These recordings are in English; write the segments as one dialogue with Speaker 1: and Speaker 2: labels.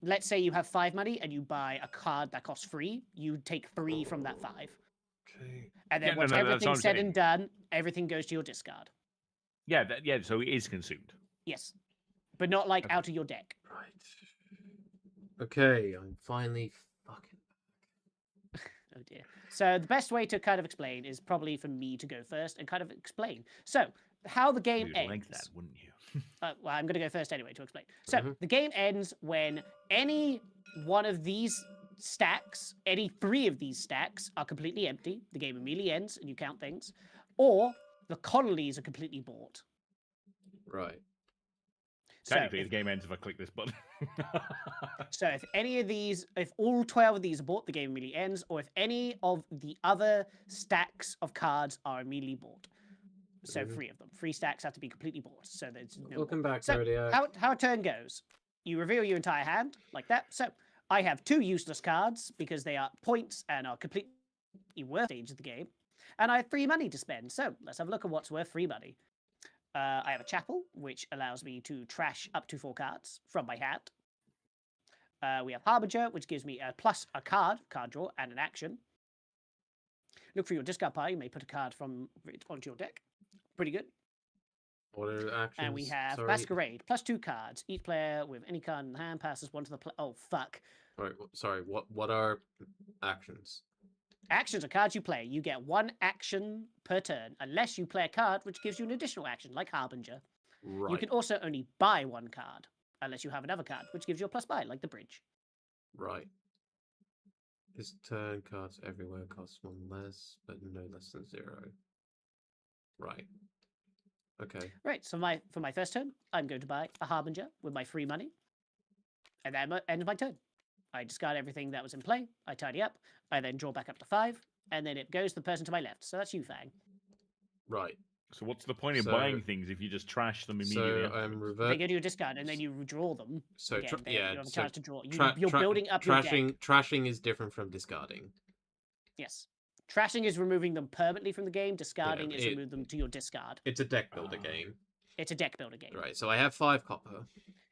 Speaker 1: let's say you have 5 money and you buy a card that costs 3, you take 3 from that 5.
Speaker 2: Okay.
Speaker 1: And then
Speaker 3: Yeah, no,
Speaker 1: once
Speaker 3: no, that's what I'm
Speaker 1: everything's said
Speaker 3: saying.
Speaker 1: and done, everything goes to your discard.
Speaker 3: Yeah, so it is consumed.
Speaker 1: Yes. But not like
Speaker 3: Okay.
Speaker 1: out of your deck.
Speaker 2: Right. Okay, I'm finally fucking
Speaker 1: Oh dear. So the best way to kind of explain is probably for me to go first and kind of explain. So how the game
Speaker 3: You'd
Speaker 1: ends.
Speaker 3: like that, wouldn't you?
Speaker 1: Well, I'm going to go first anyway to explain. So
Speaker 2: Mhm.
Speaker 1: the game ends when any one of these stacks, any 3 of these stacks are completely empty. The game immediately ends and you count things. Or the colonies are completely bought.
Speaker 2: right.
Speaker 3: Technically, the game ends if I click this button.
Speaker 1: So if any of these, if all 12 of these are bought, the game immediately ends, or if any of the other stacks of cards are immediately bought. So 3 of them. 3 stacks have to be completely bought. So there's no
Speaker 2: Welcome back,
Speaker 1: So
Speaker 2: Zodiac.
Speaker 1: how a turn goes. You reveal your entire hand like that. So I have 2 useless cards because they are points and are completely worth stage of the game. And I have 3 money to spend. So let's have a look at what's worth 3 money. I have a chapel, which allows me to trash up to 4 cards from my hand. We have Harbinger, which gives me a plus a card draw, and an action. Look for your discard pile. You may put a card from it onto your deck. Pretty good.
Speaker 2: What are the actions?
Speaker 1: And we have
Speaker 2: Sorry.
Speaker 1: Masquerade, plus 2 cards. Each player with any card in the hand passes 1 to the play. Oh, fuck.
Speaker 2: Right, sorry, what are actions?
Speaker 1: Actions are cards you play. You get 1 action per turn, unless you play a card which gives you an additional action, like Harbinger.
Speaker 2: Right.
Speaker 1: You can also only buy 1 card, unless you have another card, which gives you a plus buy, like the bridge.
Speaker 2: Right. This turn cards everywhere cost 1 less, but no less than 0. Right. Okay.
Speaker 1: Right, so for my first turn, I'm going to buy a Harbinger with my free money. And that ends my turn. I discard everything that was in play, I tidy up, I then draw back up to 5, and then it goes to the person to my left. So that's you, Fang.
Speaker 2: Right.
Speaker 3: So what's the point of
Speaker 2: So-
Speaker 3: buying things if you just trash them immediately?
Speaker 2: So
Speaker 3: afterwards?
Speaker 2: I'm
Speaker 1: They
Speaker 2: revert.
Speaker 1: go to your discard, and then you redraw them.
Speaker 2: So
Speaker 1: Again, you have a
Speaker 2: so
Speaker 1: chance to draw.
Speaker 2: tra-
Speaker 1: You're
Speaker 2: tra-
Speaker 1: building up your deck.
Speaker 2: trashing is different from discarding.
Speaker 1: Yes. Trashing is removing them permanently from the game. Discarding is
Speaker 2: it-
Speaker 1: remove them to your discard.
Speaker 2: It's a deck builder game.
Speaker 1: It's a deck builder game.
Speaker 2: Right. So I have 5 copper.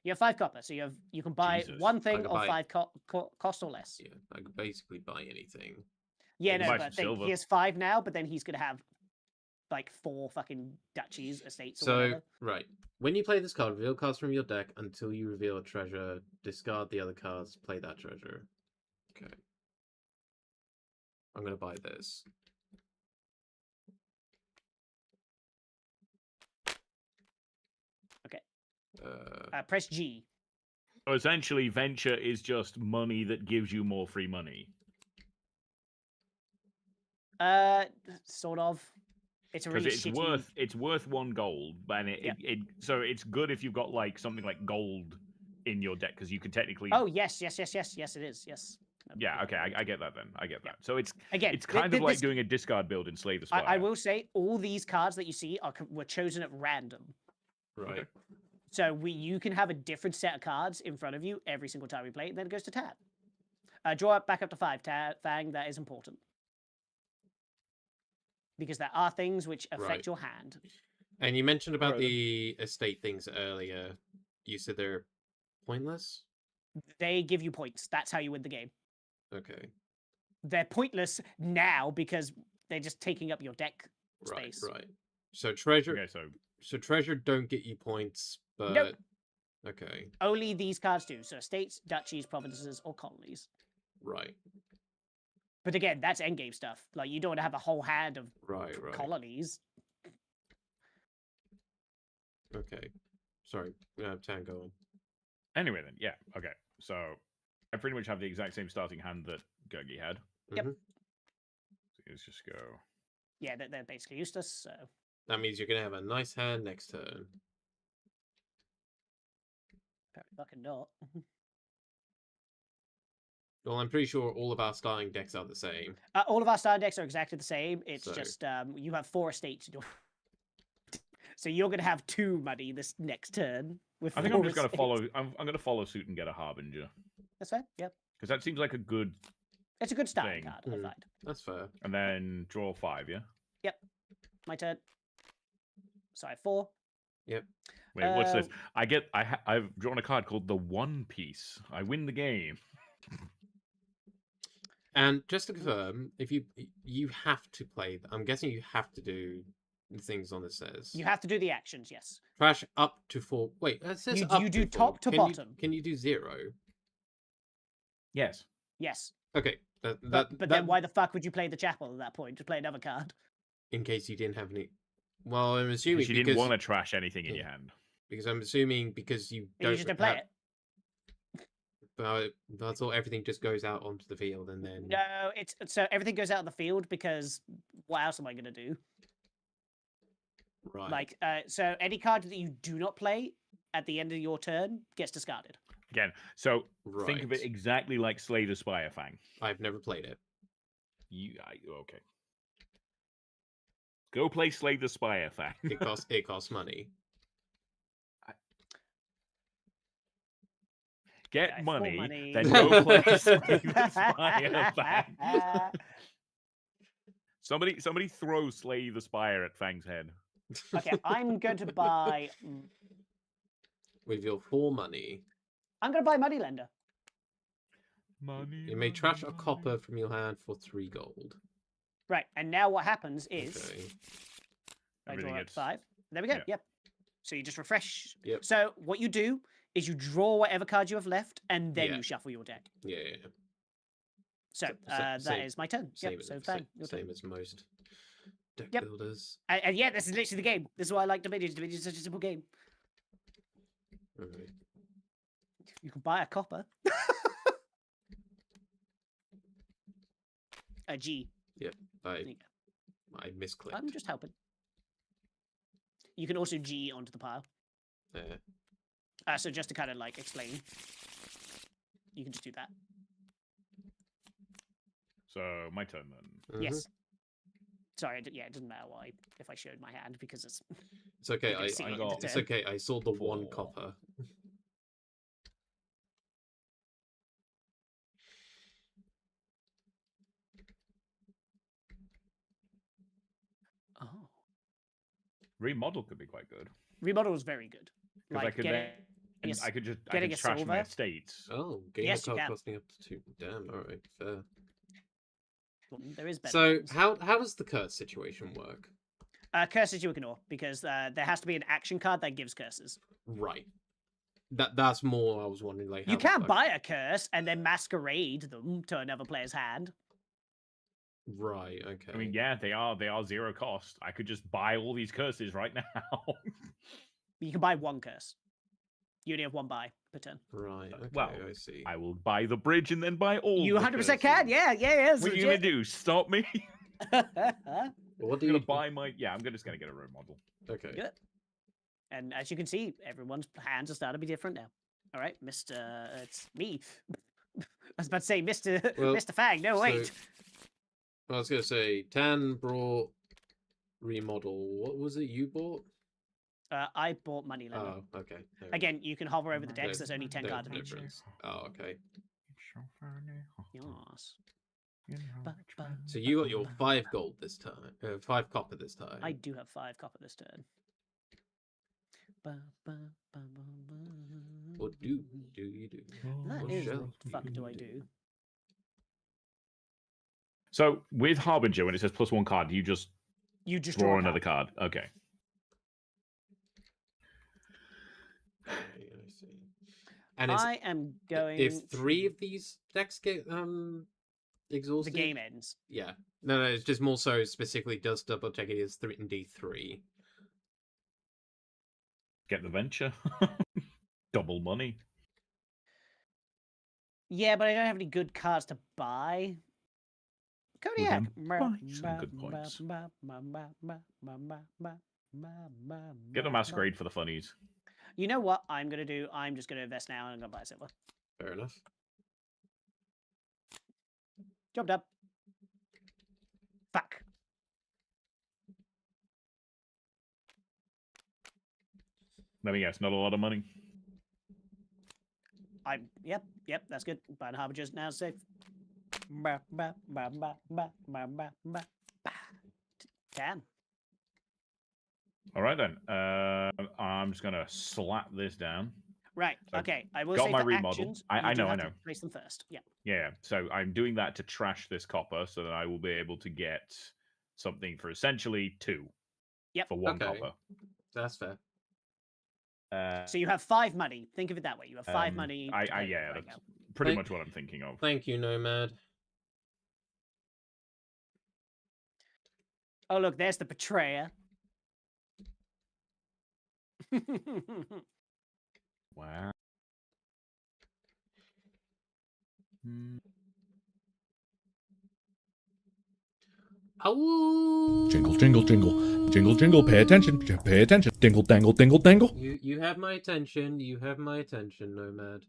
Speaker 1: You have 5 copper, so you can buy
Speaker 3: Jesus.
Speaker 1: 1
Speaker 2: I
Speaker 1: thing
Speaker 2: can
Speaker 1: of
Speaker 2: buy-
Speaker 1: 5 cost or less.
Speaker 2: Yeah, I could basically buy anything.
Speaker 1: Yeah,
Speaker 3: You
Speaker 1: no,
Speaker 3: buy
Speaker 1: but
Speaker 3: some
Speaker 1: think
Speaker 3: silver.
Speaker 1: he has 5 now, but then he's gonna have like 4 fucking duchies, estates, or
Speaker 2: So
Speaker 1: whatever.
Speaker 2: right. When you play this card, reveal cards from your deck until you reveal a treasure. Discard the other cards. Play that treasure. Okay. I'm gonna buy this.
Speaker 1: Okay.
Speaker 2: Uh,
Speaker 1: Press G.
Speaker 3: So essentially, venture is just money that gives you more free money.
Speaker 1: Sort of. It's a
Speaker 3: Because
Speaker 1: really
Speaker 3: it's
Speaker 1: shitty.
Speaker 3: it's worth 1 gold, and so it's good if you've got like something like gold in your deck because you can technically.
Speaker 1: Oh yes, it is. Yes.
Speaker 3: Yeah. Okay. I get that then. I get that. So it's
Speaker 1: Again,
Speaker 3: it's kind of like doing a discard build in Slay the Spire.
Speaker 1: I will say all these cards that you see were chosen at random.
Speaker 2: right.
Speaker 1: So you can have a different set of cards in front of you every single time we play, and then it goes to Tad. Draw it back up to 5, Fang. That is important. Because there are things which affect
Speaker 2: Right.
Speaker 1: your hand.
Speaker 2: And you mentioned about
Speaker 3: Right.
Speaker 2: the estate things earlier. You said they're pointless?
Speaker 1: They give you points. That's how you win the game.
Speaker 2: Okay.
Speaker 1: They're pointless now because they're just taking up your deck
Speaker 2: Right,
Speaker 1: space.
Speaker 2: right. So treasure
Speaker 3: Okay. So
Speaker 2: treasure don't get you points, but
Speaker 1: Nope.
Speaker 2: okay.
Speaker 1: Only these cards do. So estates, duchies, provinces, or colonies.
Speaker 2: Right.
Speaker 1: But again, that's endgame stuff. Like you don't want to have a whole hand of
Speaker 2: Right.
Speaker 1: colonies.
Speaker 2: Okay. Sorry. Tango on.
Speaker 3: anyway, then yeah. Okay. So I pretty much have the exact same starting hand that Gurgi had.
Speaker 1: Yep.
Speaker 2: Mhm.
Speaker 3: So let's just go.
Speaker 1: Yeah, they're basically useless. So
Speaker 2: That means you're gonna have a nice hand next turn.
Speaker 1: apparently fucking not.
Speaker 2: Well, I'm pretty sure all of our starting decks are the same.
Speaker 1: All of our star decks are exactly the same. It's
Speaker 2: So-
Speaker 1: just you have 4 estates. So you're gonna have 2 money this next turn. With
Speaker 3: I think
Speaker 1: 4
Speaker 3: I'm just gonna
Speaker 1: estates.
Speaker 3: follow. I'm gonna follow suit and get a Harbinger
Speaker 1: That's fair. Yep.
Speaker 3: because that seems like a good.
Speaker 1: It's a good starting
Speaker 3: Thing.
Speaker 1: card, I
Speaker 2: Hmm.
Speaker 1: find.
Speaker 2: That's fair.
Speaker 3: And then draw 5. Yeah.
Speaker 1: My turn. So I have 4.
Speaker 2: Yep.
Speaker 3: Wait, what's this? I've drawn a card called the One Piece. I win the game.
Speaker 2: And just to confirm, if you have to play, I'm guessing you have to do the things on it says.
Speaker 1: You have to do the actions, yes.
Speaker 2: Trash up to 4. Wait, it says
Speaker 1: You-
Speaker 2: up
Speaker 1: you
Speaker 2: to
Speaker 1: do
Speaker 2: 4.
Speaker 1: top to bottom.
Speaker 2: Can you do 0?
Speaker 3: Yes.
Speaker 1: Yes.
Speaker 2: Okay.
Speaker 1: But then why the fuck would you play the chapel at that point? Just play another card.
Speaker 2: In case you didn't have any. Well, I'm assuming
Speaker 3: Because you didn't want to trash anything in
Speaker 2: Yeah.
Speaker 3: your hand.
Speaker 2: Because I'm assuming because you
Speaker 1: You just don't play it.
Speaker 2: But I thought everything just goes out onto the field and then.
Speaker 1: No, it's so everything goes out on the field because what else am I gonna do?
Speaker 2: Right.
Speaker 1: Like, so any card that you do not play at the end of your turn gets discarded.
Speaker 3: Again, so think of it
Speaker 2: Right.
Speaker 3: exactly like Slay the Spire Fang.
Speaker 2: I've never played it.
Speaker 3: Okay. Go play Slay the Spire Fang.
Speaker 2: It costs money.
Speaker 3: Get
Speaker 1: Okay, full
Speaker 3: money, then go play Slay the Spire Fang. Somebody throw Slay the Spire at Fang's head.
Speaker 1: Okay, I'm going to buy.
Speaker 2: With your full money,
Speaker 1: I'm going to buy Moneylender.
Speaker 3: Money.
Speaker 2: you may trash a copper from your hand for 3 gold.
Speaker 1: Right, and now what happens is
Speaker 2: Okay.
Speaker 1: I
Speaker 3: Everything
Speaker 1: draw
Speaker 3: gets-
Speaker 1: 5. There we go.
Speaker 3: yeah.
Speaker 1: Yep. So you just refresh.
Speaker 2: Yep.
Speaker 1: So what you do is you draw whatever card you have left, and then
Speaker 2: Yeah.
Speaker 1: you shuffle your deck.
Speaker 2: Yeah.
Speaker 1: So
Speaker 2: Sa-
Speaker 1: that is my turn.
Speaker 2: Same,
Speaker 1: Yep. So
Speaker 2: as,
Speaker 1: bang. Your turn.
Speaker 2: same as most deck
Speaker 1: Yep.
Speaker 2: builders.
Speaker 1: And yeah, this is literally the game. This is why I like Dominion. Dominion is such a simple game.
Speaker 2: Alright.
Speaker 1: You can buy a copper. A G.
Speaker 2: I
Speaker 1: There you go.
Speaker 2: misclicked.
Speaker 1: I'm just helping. You can also G onto the pile.
Speaker 2: There.
Speaker 1: So just to kind of like explain, you can just do that.
Speaker 3: So my turn then.
Speaker 2: Mhm.
Speaker 1: Yes. Sorry, yeah, it doesn't matter why if I showed my hand because it's
Speaker 2: It's okay.
Speaker 1: You can see
Speaker 3: I
Speaker 1: it
Speaker 3: got-
Speaker 1: in
Speaker 2: It's
Speaker 1: turn.
Speaker 2: okay. I saw the 1
Speaker 3: 4.
Speaker 2: copper.
Speaker 1: Oh,
Speaker 3: Remodel could be quite good.
Speaker 1: remodel is very good.
Speaker 3: Because
Speaker 1: Like
Speaker 3: I could
Speaker 1: getting
Speaker 3: then,
Speaker 1: s-
Speaker 3: I could just
Speaker 1: getting a
Speaker 3: trash my
Speaker 1: silver.
Speaker 3: estates.
Speaker 2: Oh, game
Speaker 1: Yes, you
Speaker 2: card
Speaker 1: can.
Speaker 2: costing up to 2. Damn. All right. Fair.
Speaker 1: there is better.
Speaker 2: So
Speaker 1: ones.
Speaker 2: how does the curse situation work?
Speaker 1: Curses you ignore because there has to be an action card that gives curses.
Speaker 2: Right. That's more. I was wondering, like, how
Speaker 1: You
Speaker 2: the
Speaker 1: can
Speaker 2: fuck-
Speaker 1: buy a curse and then masquerade them to another player's hand.
Speaker 2: Right. Okay.
Speaker 3: I mean, yeah, they are 0 cost. I could just buy all these curses right now.
Speaker 1: You can buy 1 curse. You only have 1 buy per turn.
Speaker 2: Right. Okay.
Speaker 3: well,
Speaker 2: I see.
Speaker 3: I will buy the bridge and then buy all.
Speaker 1: You
Speaker 3: the
Speaker 1: 100% can.
Speaker 3: curses.
Speaker 1: Yeah. It's
Speaker 3: What are you gonna do? Stop me?
Speaker 2: What
Speaker 3: I'm
Speaker 2: do
Speaker 3: gonna
Speaker 2: you
Speaker 3: buy my. Yeah, I'm just gonna get a remodel.
Speaker 2: Okay.
Speaker 1: Good. And as you can see, everyone's hands are starting to be different now. All right, Mr. It's me. I was about to say Mr.
Speaker 2: Well,
Speaker 1: Mr. Fang. No, wait.
Speaker 2: So, I was gonna say Tan brought remodel. What was it you bought?
Speaker 1: I bought money lemon.
Speaker 2: Oh, okay. There we
Speaker 1: Again, you can hover over the decks.
Speaker 2: There's-
Speaker 1: There's only 10
Speaker 2: no
Speaker 1: cards of each.
Speaker 2: difference. Oh, okay.
Speaker 1: Yes.
Speaker 2: So you got your 5 gold this time. 5 copper this time.
Speaker 1: I do have 5 copper this turn.
Speaker 2: What do you do?
Speaker 1: That
Speaker 2: What
Speaker 1: is
Speaker 2: shall
Speaker 1: what the fuck
Speaker 2: you
Speaker 1: do I
Speaker 2: do?
Speaker 1: do?
Speaker 3: So with Harbinger, when it says +1 card, you just
Speaker 1: You just
Speaker 3: draw
Speaker 1: a
Speaker 3: another
Speaker 1: card.
Speaker 3: card. Okay.
Speaker 2: Okay, I see. And it's,
Speaker 1: I am going.
Speaker 2: if 3 of these decks get
Speaker 1: the
Speaker 2: exhausted,
Speaker 1: game ends.
Speaker 2: Yeah. No, it's just more so specifically does double check it is 3 and D3.
Speaker 3: Get the venture. Double money.
Speaker 1: Yeah, but I don't have any good cards to buy. Kodiak.
Speaker 3: buy some good points. Get a masquerade for the funnies.
Speaker 1: You know what I'm gonna do? I'm just gonna invest now and I'm gonna buy silver.
Speaker 2: Fair enough.
Speaker 1: Job done. Fuck.
Speaker 3: Let me guess, not a lot of money.
Speaker 1: Yep, that's good. Buying Harbingers now safe. Can.
Speaker 3: All right then. I'm just gonna slap this down.
Speaker 1: Right.
Speaker 3: So,
Speaker 1: Okay. I will
Speaker 3: got
Speaker 1: say
Speaker 3: my
Speaker 1: for
Speaker 3: remodel.
Speaker 1: actions,
Speaker 3: I
Speaker 1: you do
Speaker 3: know, I
Speaker 1: have
Speaker 3: know.
Speaker 1: to place them first. Yeah.
Speaker 3: Yeah. So I'm doing that to trash this copper, so that I will be able to get something for essentially 2
Speaker 1: Yep.
Speaker 3: for 1
Speaker 2: Okay.
Speaker 3: copper.
Speaker 2: That's fair.
Speaker 1: So you have 5 money. Think of it that way. You have 5 money. To play with
Speaker 3: yeah,
Speaker 1: right
Speaker 3: that's
Speaker 1: now.
Speaker 3: pretty
Speaker 2: Thank-
Speaker 3: much what I'm thinking of.
Speaker 2: Thank you, Nomad.
Speaker 1: Oh look, there's the betrayer.
Speaker 3: Wow. Hmm.
Speaker 2: Oh,
Speaker 4: Jingle, jingle, jingle. Jingle, jingle. Pay attention. Pay attention. Dingle, dangle, dingle, dangle.
Speaker 2: You have my attention. You have my attention, Nomad.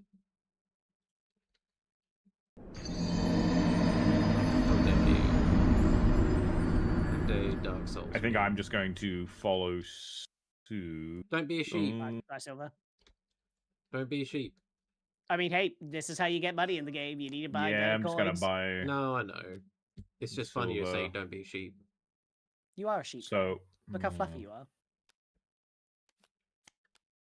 Speaker 2: How dare you? How dare you, Dark Souls?
Speaker 3: I think
Speaker 2: me.
Speaker 3: I'm just going to follow suit.
Speaker 2: Don't be a sheep.
Speaker 1: Right, Silver.
Speaker 2: Don't be a sheep.
Speaker 1: I mean, hey, this is how you get money in the game. You need to buy
Speaker 3: Yeah,
Speaker 1: better
Speaker 3: I'm just gonna
Speaker 1: coins.
Speaker 3: buy.
Speaker 2: No, I know. It's just funny to say
Speaker 3: Silver.
Speaker 2: don't be a sheep.
Speaker 1: You are a sheep.
Speaker 3: So
Speaker 1: Look how fluffy you are.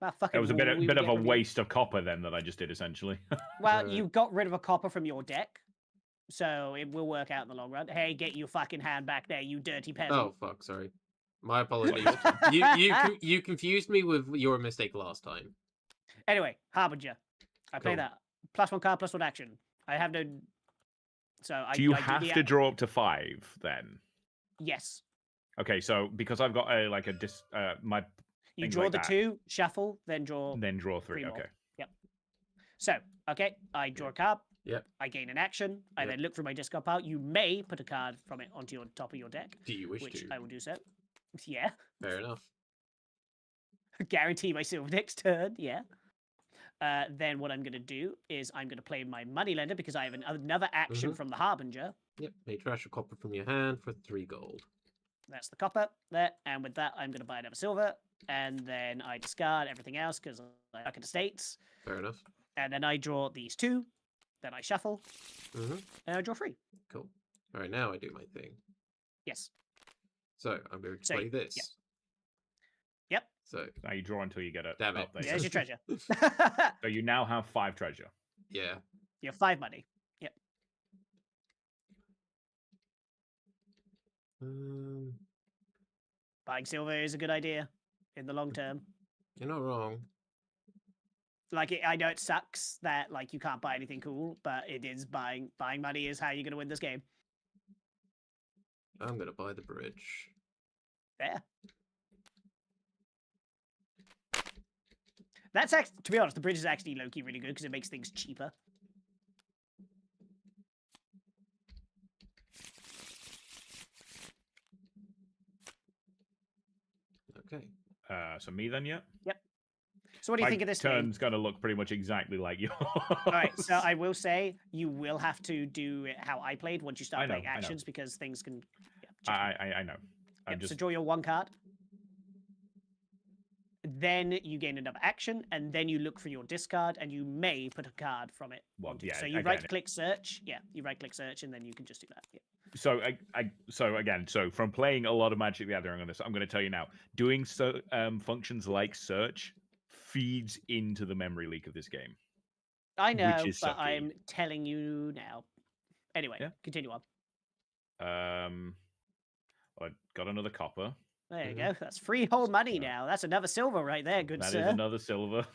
Speaker 1: Wow,
Speaker 3: That
Speaker 1: fucking
Speaker 3: was a
Speaker 1: wool we
Speaker 3: bit
Speaker 1: would
Speaker 3: of
Speaker 1: get
Speaker 3: a
Speaker 1: from you.
Speaker 3: waste of copper then that I just did essentially.
Speaker 1: Well, you got rid of a copper from your deck, so it will work out in the long run. Hey, get your fucking hand back there, you dirty peasant.
Speaker 2: Oh fuck, sorry. My apologies. you confused me with your mistake last time.
Speaker 1: Anyway, Harbinger. I play
Speaker 2: Cool.
Speaker 1: that. +1 card, +1 action. I have no. So
Speaker 3: Do you
Speaker 1: I
Speaker 3: have
Speaker 1: the
Speaker 3: to draw up to 5 then?
Speaker 1: Yes.
Speaker 3: Okay, so because I've got a my
Speaker 1: You
Speaker 3: things
Speaker 1: draw
Speaker 3: like
Speaker 1: the
Speaker 3: that,
Speaker 1: 2, shuffle, then draw.
Speaker 3: then draw 3.
Speaker 1: 3 more.
Speaker 3: Okay.
Speaker 1: Yep. So, okay, I draw a card.
Speaker 2: Yep.
Speaker 1: I gain an action. I
Speaker 2: Yep.
Speaker 1: then look through my discard pile. You may put a card from it onto your top of your deck,
Speaker 2: Do you wish
Speaker 1: which
Speaker 2: to?
Speaker 1: I will do so. Yeah.
Speaker 2: Fair enough.
Speaker 1: Guarantee my silver next turn. Yeah. Then what I'm going to do is I'm going to play my moneylender because I have another action
Speaker 2: Mhm.
Speaker 1: from the Harbinger.
Speaker 2: Yep. May trash a copper from your hand for 3 gold.
Speaker 1: That's the copper there. And with that, I'm going to buy another silver. And then I discard everything else because I suck at estates.
Speaker 2: Fair enough.
Speaker 1: And then I draw these 2. Then I shuffle.
Speaker 2: Mhm.
Speaker 1: And I draw 3.
Speaker 2: Cool. All right, now I do my thing.
Speaker 1: Yes.
Speaker 2: So I'm going to
Speaker 1: So,
Speaker 2: play this.
Speaker 1: Yep.
Speaker 2: So
Speaker 3: Now you draw until you get it.
Speaker 2: Damn it.
Speaker 3: Up there.
Speaker 1: There's your treasure.
Speaker 3: So you now have 5 treasure.
Speaker 2: yeah.
Speaker 1: You have 5 money. Yep. Buying silver is a good idea in the long term.
Speaker 2: You're not wrong.
Speaker 1: Like, I know it sucks that like you can't buy anything cool, but it is buying money is how you're gonna win this game.
Speaker 2: I'm gonna buy the bridge.
Speaker 1: Yeah. That's actually, to be honest, the bridge is actually low-key really good because it makes things cheaper.
Speaker 2: Okay.
Speaker 3: So me then, yeah.
Speaker 1: So what do you
Speaker 3: My
Speaker 1: think of this
Speaker 3: turn's
Speaker 1: game?
Speaker 3: gonna look pretty much exactly like yours.
Speaker 1: All right, so I will say you will have to do it how I played once you start
Speaker 3: I know,
Speaker 1: playing
Speaker 3: I know.
Speaker 1: actions because things can. Yeah, change.
Speaker 3: I know. I'm
Speaker 1: Yep,
Speaker 3: just
Speaker 1: So draw your 1 card. Then you gain another action, and then you look for your discard, and you may put a card from it.
Speaker 3: Well,
Speaker 1: onto-
Speaker 3: yeah,
Speaker 1: So you
Speaker 3: again,
Speaker 1: right-click search. Yeah, you right-click search, and then you can just do that. Yeah.
Speaker 3: so so from playing a lot of Magic the Gathering on this, I'm going to tell you now, doing functions like search feeds into the memory leak of this game.
Speaker 1: I know,
Speaker 3: is
Speaker 1: but
Speaker 3: sucky.
Speaker 1: I'm telling you now. Anyway,
Speaker 3: Yeah.
Speaker 1: continue on.
Speaker 3: I got another copper.
Speaker 1: There you
Speaker 2: Mhm.
Speaker 1: go. That's freehold money
Speaker 3: Yeah.
Speaker 1: now. That's another silver right there, good
Speaker 3: That is
Speaker 1: sir.
Speaker 3: another silver.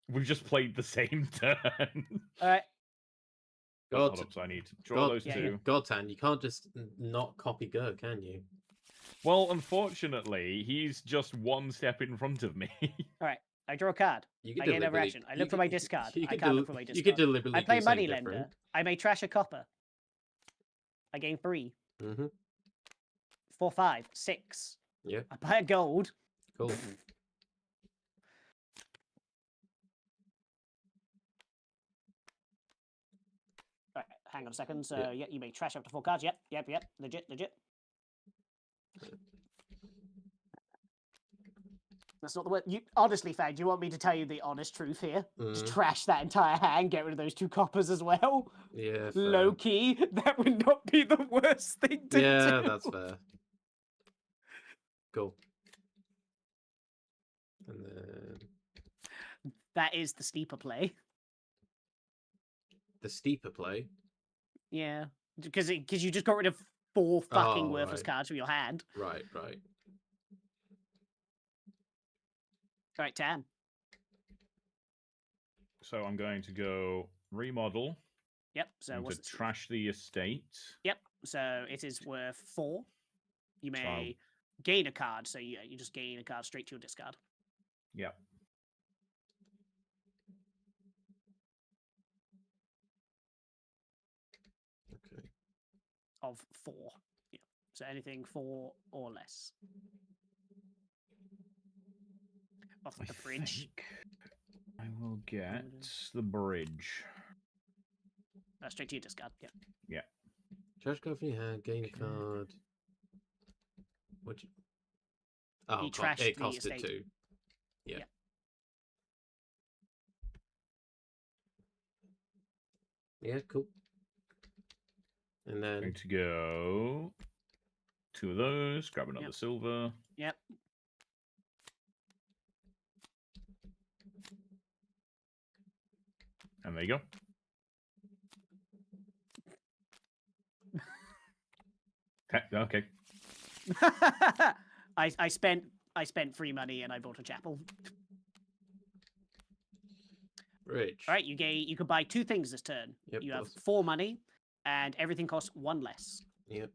Speaker 3: We've just played the same turn.
Speaker 1: All right.
Speaker 2: God,
Speaker 3: Hold up, so I need to draw those
Speaker 1: Yeah,
Speaker 3: two.
Speaker 2: Godtan, you can't just not copy Gur, can you?
Speaker 3: Well, unfortunately, he's just 1 step in front of me.
Speaker 1: All right. I draw a card.
Speaker 2: You
Speaker 1: I gain another action. I look for my discard. I can't look for my
Speaker 2: You could
Speaker 1: discard.
Speaker 2: deliberately
Speaker 1: I play
Speaker 2: do something
Speaker 1: moneylender.
Speaker 2: different.
Speaker 1: I may trash a copper. I gain 3,
Speaker 2: Mm-hmm.
Speaker 1: 4, 5, 6.
Speaker 2: Yeah.
Speaker 1: I buy a gold.
Speaker 2: Cool.
Speaker 1: All right, hang on a second. So
Speaker 2: Yeah.
Speaker 1: yeah, you may trash up to 4 cards. Yep. Legit. That's not the word. You honestly, Fang, do you want me to tell you the honest truth here? Just
Speaker 2: Mm.
Speaker 1: trash that entire hand, get rid of those 2 coppers as well.
Speaker 2: Yeah, fair.
Speaker 1: Low key, that would not be the worst thing to do.
Speaker 2: Yeah, that's fair. Cool. And then
Speaker 1: That is the steeper play.
Speaker 2: the steeper play.
Speaker 1: Yeah, because you just got rid of 4 fucking
Speaker 2: Oh,
Speaker 1: worthless
Speaker 2: right.
Speaker 1: cards from your hand.
Speaker 2: Right, right.
Speaker 1: All right, Tan.
Speaker 3: So I'm going to go remodel.
Speaker 1: Yep. So
Speaker 3: I'm
Speaker 1: what's
Speaker 3: to trash the estate.
Speaker 1: Yep. So it is worth 4. You
Speaker 3: So-
Speaker 1: may gain a card. So you just gain a card straight to your discard
Speaker 3: Yep.
Speaker 2: Okay.
Speaker 1: of 4. Yeah. So anything 4 or less. Off
Speaker 3: I
Speaker 1: the bridge.
Speaker 3: think I will get the bridge.
Speaker 1: Straight to your discard. Yeah.
Speaker 2: Trash card from your hand, gain a card. What'd you... Oh,
Speaker 1: He trashed
Speaker 2: it
Speaker 1: the
Speaker 2: costed
Speaker 1: estate.
Speaker 2: 2. Yeah.
Speaker 1: Yeah.
Speaker 2: Yeah, cool. And
Speaker 3: I'm
Speaker 2: then
Speaker 3: going to go 2 of those, grab another
Speaker 1: Yep.
Speaker 3: silver.
Speaker 1: Yep.
Speaker 3: And there you go. Okay.
Speaker 1: I spent free money and I bought a chapel.
Speaker 2: bridge.
Speaker 1: All right, you can buy 2 things this turn.
Speaker 2: Yep,
Speaker 1: You have
Speaker 2: boss.
Speaker 1: 4 money, and everything costs 1 less.
Speaker 2: Yep.